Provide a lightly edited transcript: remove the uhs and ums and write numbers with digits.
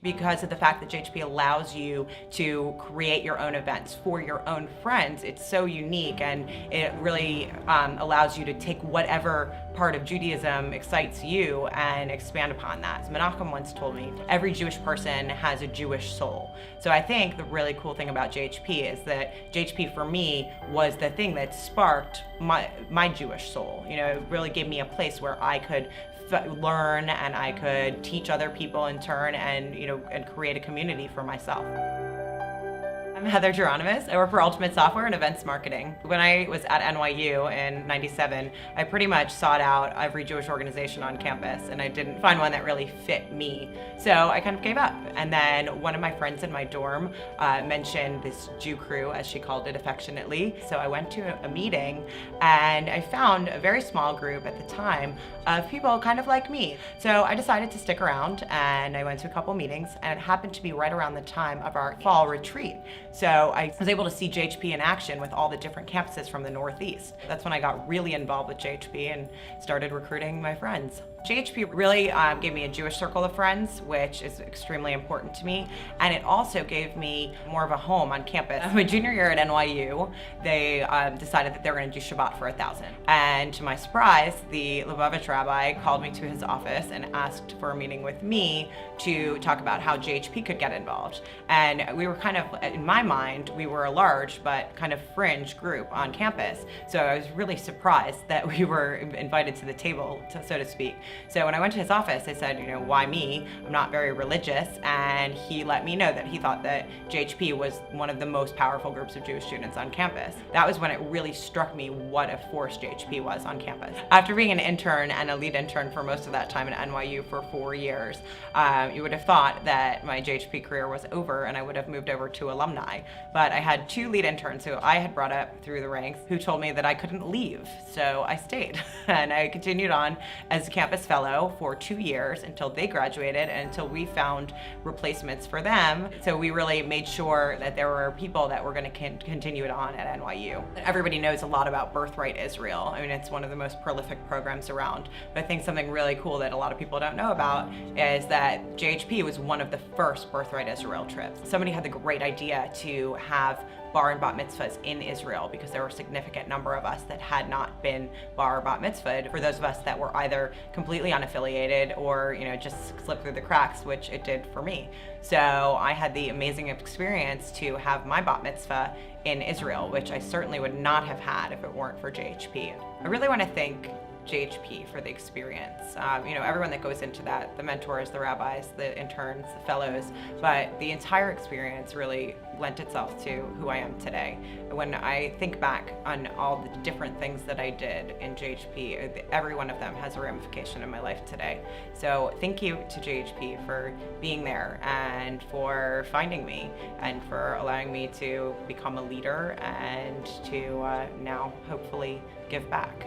Because of the fact that JHP allows you to create your own events for your own friends, it's so unique, and it really allows you to take whatever part of Judaism excites you and expand upon that. Menachem once told me, every Jewish person has a Jewish soul. So I think the really cool thing about JHP is that JHP for me was the thing that sparked my Jewish soul. You know, it really gave me a place where I could learn and I could teach other people in turn, and and create a community for myself. I'm Heather Geronemus. I work for Ultimate Software and Events Marketing. When I was at NYU in '97, I pretty much sought out every Jewish organization on campus, and I didn't find one that really fit me. So I kind of gave up. And then one of my friends in my dorm mentioned this Jew crew, as she called it affectionately. So I went to a meeting, and I found a very small group at the time of people kind of like me. So I decided to stick around, and I went to a couple meetings, and it happened to be right around the time of our fall retreat. So I was able to see JHP in action with all the different campuses from the Northeast. That's when I got really involved with JHP and started recruiting my friends. JHP really gave me a Jewish circle of friends, which is extremely important to me, and it also gave me more of a home on campus. My junior year at NYU, they decided that they were going to do Shabbat for 1,000. And to my surprise, the Lubavitch rabbi called me to his office and asked for a meeting with me to talk about how JHP could get involved. And we were kind of, in my mind, we were a large but kind of fringe group on campus. So I was really surprised that we were invited to the table, so to speak. So when I went to his office, I said, why me? I'm not very religious. And he let me know that he thought that JHP was one of the most powerful groups of Jewish students on campus. That was when it really struck me what a force JHP was on campus. After being an intern and a lead intern for most of that time at NYU for 4 years, you would have thought that my JHP career was over and I would have moved over to alumni. But I had 2 lead interns who I had brought up through the ranks who told me that I couldn't leave. So I stayed and I continued on as a campus fellow for 2 years until they graduated and until we found replacements for them. So we really made sure that there were people that were going to continue it on at NYU. Everybody knows a lot about Birthright Israel. I mean, it's one of the most prolific programs around. But I think something really cool that a lot of people don't know about is that JHP was one of the first Birthright Israel trips. Somebody had the great idea to have bar and bat mitzvahs in Israel because there were a significant number of us that had not been bar or bat mitzvahed. For those of us that were either completely unaffiliated or just slipped through the cracks, which it did for me. So I had the amazing experience to have my bat mitzvah in Israel, which I certainly would not have had if it weren't for JHP. I really want to thank JHP for the experience. Everyone that goes into that, the mentors, the rabbis, the interns, the fellows, but the entire experience really lent itself to who I am today. When I think back on all the different things that I did in JHP, every one of them has a ramification in my life today. So thank you to JHP for being there and for finding me and for allowing me to become a leader and to now hopefully give back.